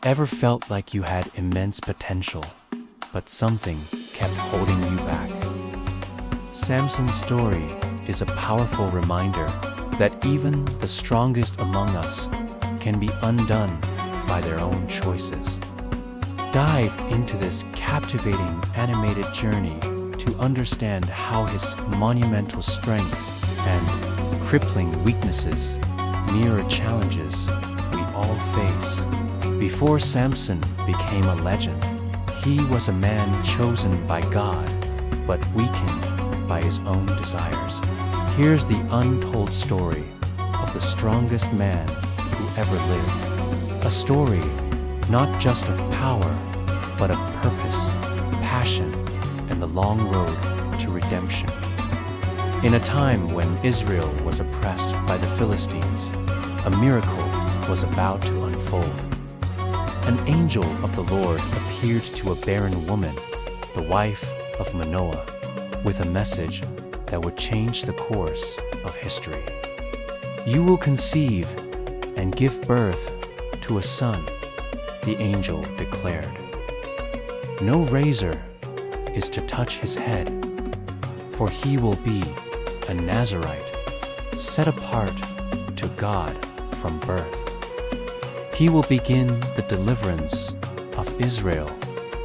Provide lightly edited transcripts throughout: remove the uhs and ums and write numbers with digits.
Ever felt like you had immense potential, but something kept holding you back? Samson's story is a powerful reminder that even the strongest among us can be undone by their own choices. Dive into this captivating animated journey to understand how his monumental strengths and crippling weaknesses mirror challenges we all face. Before Samson became a legend, he was a man chosen by God, but weakened by his own desires. Here's the untold story of the strongest man who ever lived. A story not just of power, but of purpose, passion, and the long road to redemption. In a time when Israel was oppressed by the Philistines, a miracle was about to unfold. An angel of the Lord appeared to a barren woman, the wife of Manoah, with a message that would change the course of history. "You will conceive and give birth to a son," the angel declared. "No razor is to touch his head, for he will be a Nazarite, set apart to God from birth. He will begin the deliverance of Israel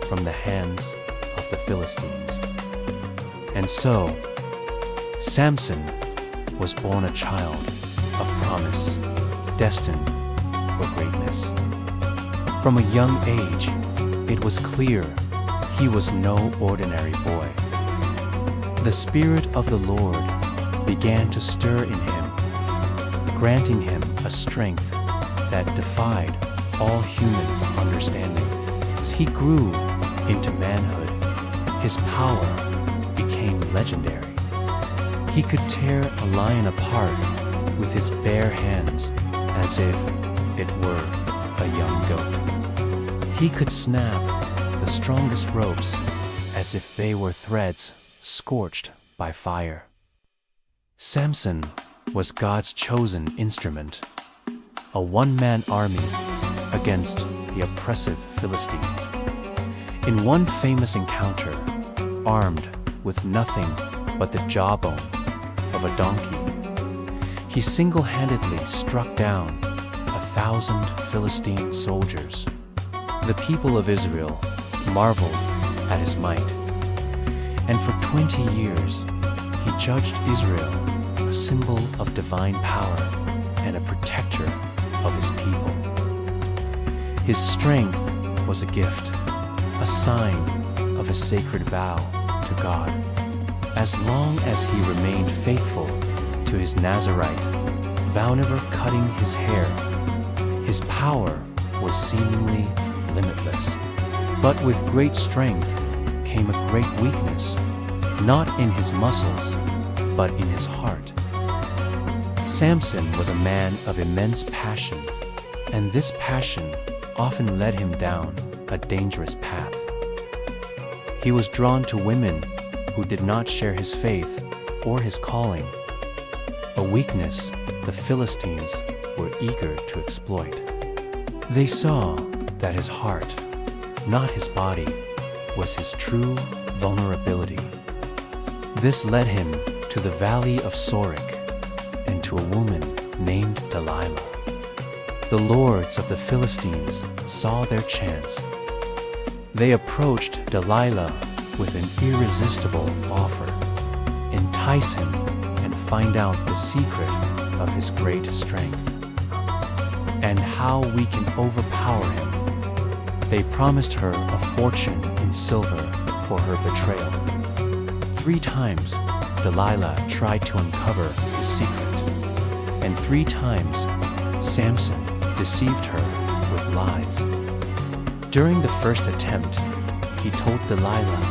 from the hands of the Philistines." And so, Samson was born a child of promise, destined for greatness. From a young age, it was clear he was no ordinary boy. The Spirit of the Lord began to stir in him, granting him a strength that defied all human understanding. As he grew into manhood, his power became legendary. He could tear a lion apart with his bare hands as if it were a young goat. He could snap the strongest ropes as if they were threads scorched by fire. Samson was God's chosen instrument, a one-man army against the oppressive Philistines. In one famous encounter, armed with nothing but the jawbone of a donkey, he single-handedly struck down 1,000 Philistine soldiers. The people of Israel marveled at his might, and for 20 years he judged Israel, a symbol of divine power and a protector of his people. His strength was a gift, a sign of a sacred vow to God. As long as he remained faithful to his Nazarite vow, never cutting his hair, his power was seemingly limitless. But with great strength came a great weakness, not in his muscles, but in his heart. Samson was a man of immense passion, and this passion often led him down a dangerous path. He was drawn to women who did not share his faith or his calling, a weakness the Philistines were eager to exploit. They saw that his heart, not his body, was his true vulnerability. This led him to the valley of Sorek and to a woman named Delilah. The lords of the Philistines saw their chance. They approached Delilah with an irresistible offer: entice him and find out the secret of his great strength and how we can overpower him. They promised her a fortune in silver for her betrayal. 3 times Delilah tried to uncover his secret, and 3 times Samson deceived her with lies. During the first attempt, he told Delilah,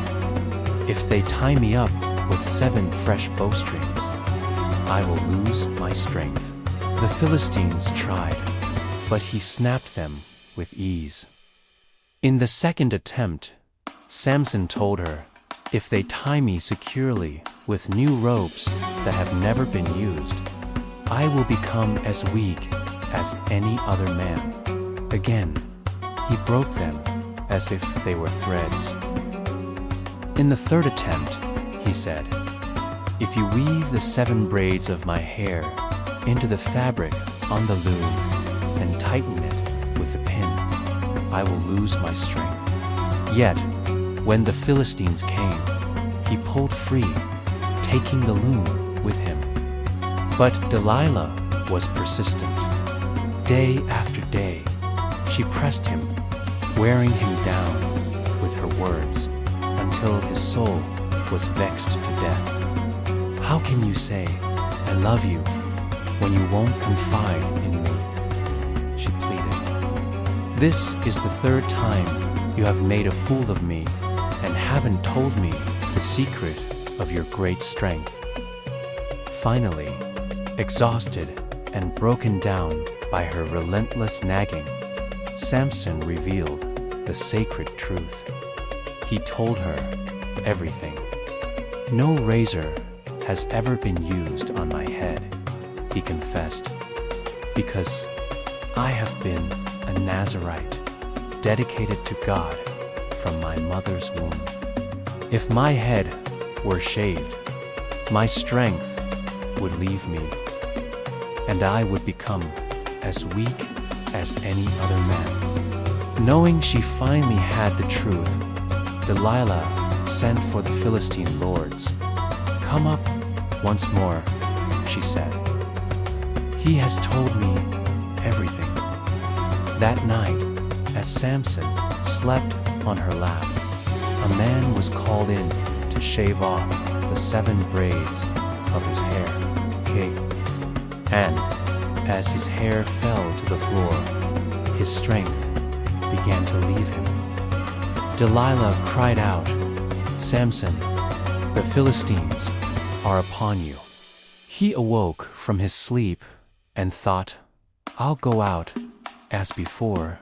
"If they tie me up with 7 fresh bowstrings, I will lose my strength." The Philistines tried, but he snapped them with ease. In the second attempt, Samson told her, "If they tie me securely with new ropes that have never been used, I will become as weak as any other man." Again, he broke them as if they were threads. In the third attempt, he said, "If you weave the 7 braids of my hair into the fabric on the loom and tighten it with a pin, I will lose my strength." Yet, when the Philistines came, he pulled free, taking the loom with him. But Delilah was persistent. Day after day, she pressed him, wearing him down with her words, until his soul was vexed to death. "How can you say, 'I love you,' when you won't confide in me?" she pleaded. "This is the 3rd time you have made a fool of me and haven't told me the secret of your great strength." Finally, exhausted and broken down by her relentless nagging, Samson revealed the sacred truth. He told her everything. "No razor has ever been used on my head," he confessed, "because I have been a Nazarite, dedicated to God from my mother's womb. If my head were shaved, my strength would leave me, and I would become as weak as any other man." Knowing she finally had the truth, Delilah sent for the Philistine lords. "Come up once more," she said. "He has told me everything." That night, as Samson slept on her lap, a man was called in to shave off the 7 braids of his hair, and as his hair fell to the floor, his strength began to leave him. Delilah cried out, "Samson, the Philistines are upon you." He awoke from his sleep and thought, "I'll go out as before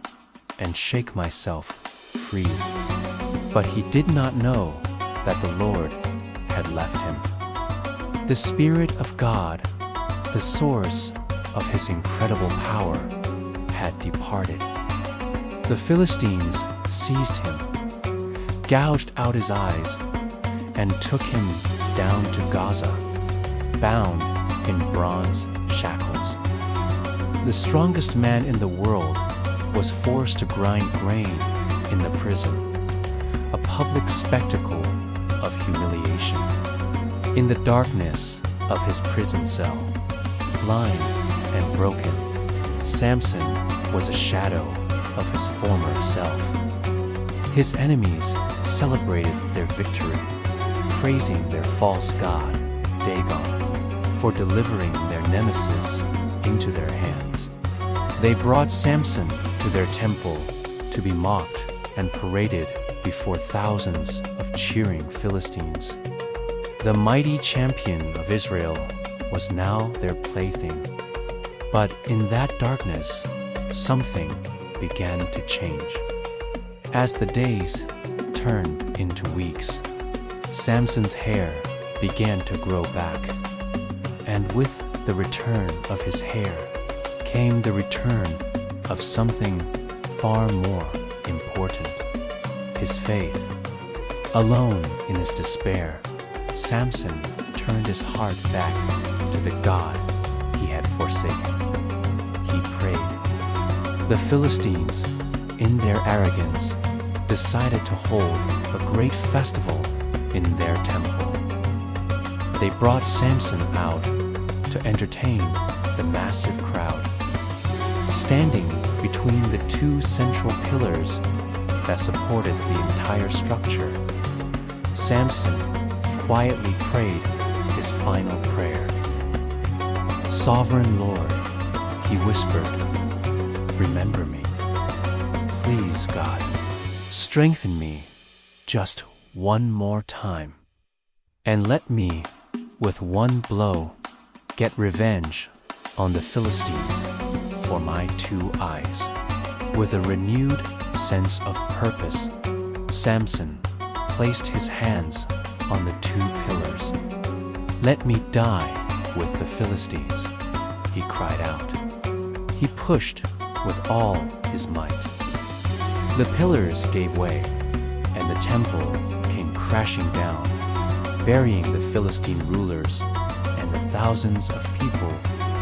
and shake myself free." But he did not know that the Lord had left him. The Spirit of God, the source of his incredible power, had departed. The Philistines seized him, gouged out his eyes, and took him down to Gaza, bound in bronze shackles. The strongest man in the world was forced to grind grain in the prison, a public spectacle of humiliation. In the darkness of his prison cell, blind and broken, Samson was a shadow of his former self. His enemies celebrated their victory, praising their false god, Dagon, for delivering their nemesis into their hands. They brought Samson to their temple to be mocked and paraded before thousands of cheering Philistines. The mighty champion of Israel was now their plaything. But in that darkness, something began to change. As the days turned into weeks, Samson's hair began to grow back. And with the return of his hair came the return of something far more important: his faith. Alone in his despair, Samson turned his heart back to the God he had forsaken. He prayed. The Philistines, in their arrogance, decided to hold a great festival in their temple. They brought Samson out to entertain the massive crowd. Standing between the 2 central pillars that supported the entire structure, Samson quietly prayed his final prayer. "Sovereign Lord," he whispered, "remember me. Please, God, strengthen me just one more time, and let me, with one blow, get revenge on the Philistines for my 2 eyes." With a renewed sense of purpose, Samson placed his hands on the 2 pillars. "Let me die with the Philistines," he cried out. He pushed with all his might. The pillars gave way, and the temple came crashing down, burying the Philistine rulers and the thousands of people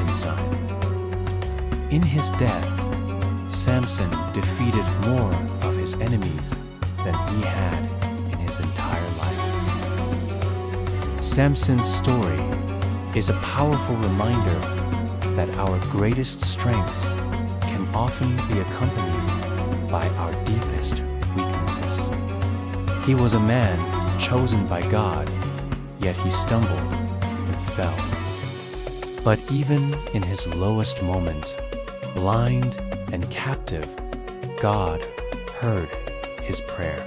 inside. In his death, Samson defeated more of his enemies than he had in his entire life. Samson's story is a powerful reminder that our greatest strengths can often be accompanied by our deepest weaknesses. He was a man chosen by God, yet he stumbled and fell. But even in his lowest moment, blind and captive, God heard his prayer.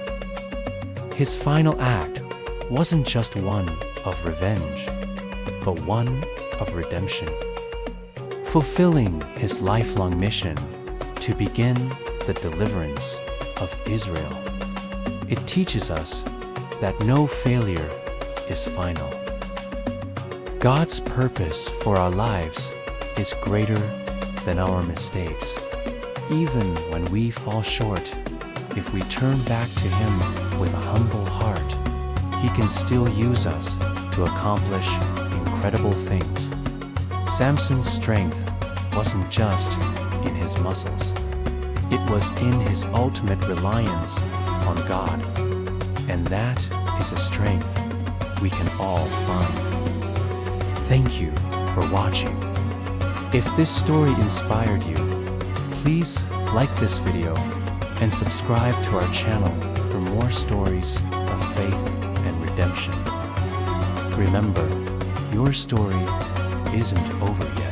His final act wasn't just one of revenge, but one of redemption, fulfilling his lifelong mission to begin the deliverance of Israel. It teaches us that no failure is final. God's purpose for our lives is greater than our mistakes. Even when we fall short, if we turn back to Him with a humble heart, He can still use us to accomplish incredible things. Samson's strength wasn't just in his muscles. It was in his ultimate reliance on God. And that is a strength we can all find. Thank you for watching. If this story inspired you, please like this video and subscribe to our channel for more stories of faith and redemption. Remember, your story isn't over yet.